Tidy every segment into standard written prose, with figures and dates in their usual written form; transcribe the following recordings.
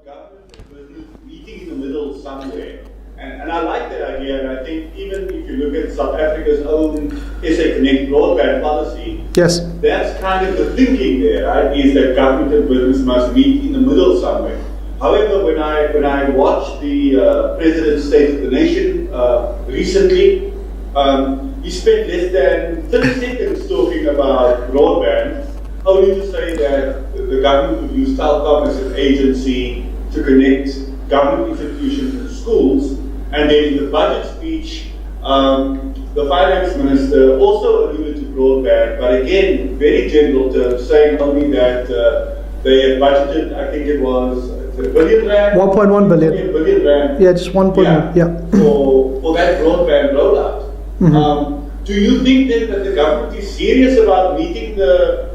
government and business meeting in the middle somewhere. And I like that idea, and I think even if you look at South Africa's own SA Connect broadband policy, Yes. that's kind of the thinking there, right? Is that government and business must meet in the middle somewhere. However, when I watched the President's State of the Nation recently, he spent less than 30 seconds talking about broadband, only to say that the government would use Telkom as an agency to connect government institutions and schools. And then in the budget speech, the finance minister also alluded to broadband, but again, very general terms, saying only that they had budgeted, I think it was a billion rand? 1.1 billion. A billion rand. Yeah, just 1.1, yeah. For that broadband rollout. Do you think then that the government is serious about meeting the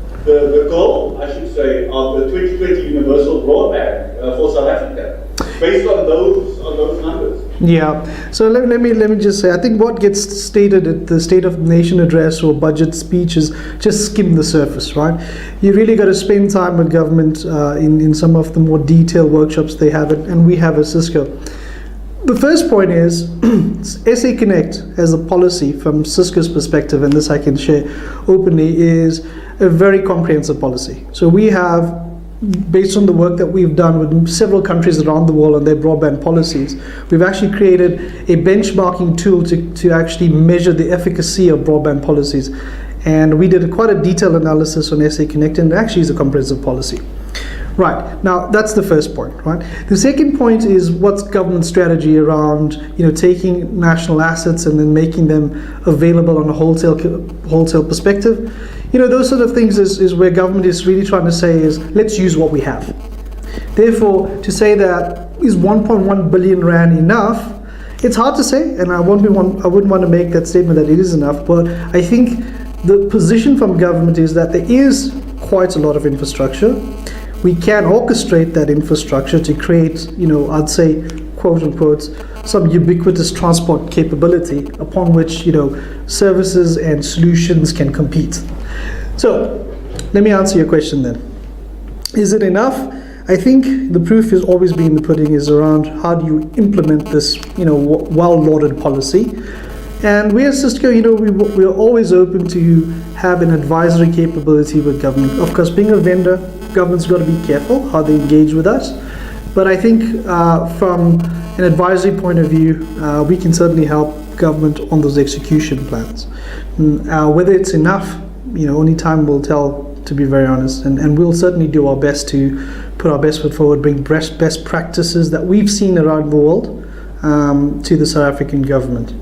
goal, I should say, of the 2020 universal broadband for South Africa, based on those numbers? Yeah. So let me just say, I think what gets stated at the State of the Nation address or budget speech is just skim the surface, right? You really got to spend time with government in some of the more detailed workshops they have, and we have at Cisco. The first point is SA Connect as a policy from Cisco's perspective, and this I can share openly, is a very comprehensive policy. So we have, based on the work that we've done with several countries around the world on their broadband policies, we've actually created a benchmarking tool to actually measure the efficacy of broadband policies. And we did quite a detailed analysis on SA Connect, and it actually is a comprehensive policy. Right, now that's the first point, right? The second point is what's government strategy around, taking national assets and then making them available on a wholesale perspective. Those sort of things is where government is really trying to say is, let's use what we have. Therefore, to say that is 1.1 billion rand enough, it's hard to say, and I wouldn't want to make that statement that it is enough, but I think the position from government is that there is quite a lot of infrastructure. We can orchestrate that infrastructure to create, I'd say, quote unquote, some ubiquitous transport capability upon which, services and solutions can compete. So, let me answer your question then. Is it enough? I think the proof is always being the pudding is around how do you implement this, well-lauded policy. And we at Cisco, we are always open to have an advisory capability with government. Of course, being a vendor, government's got to be careful how they engage with us. But I think from an advisory point of view, we can certainly help government on those execution plans. Whether it's enough, only time will tell, to be very honest. And we'll certainly do our best to put our best foot forward, bring best practices that we've seen around the world to the South African government.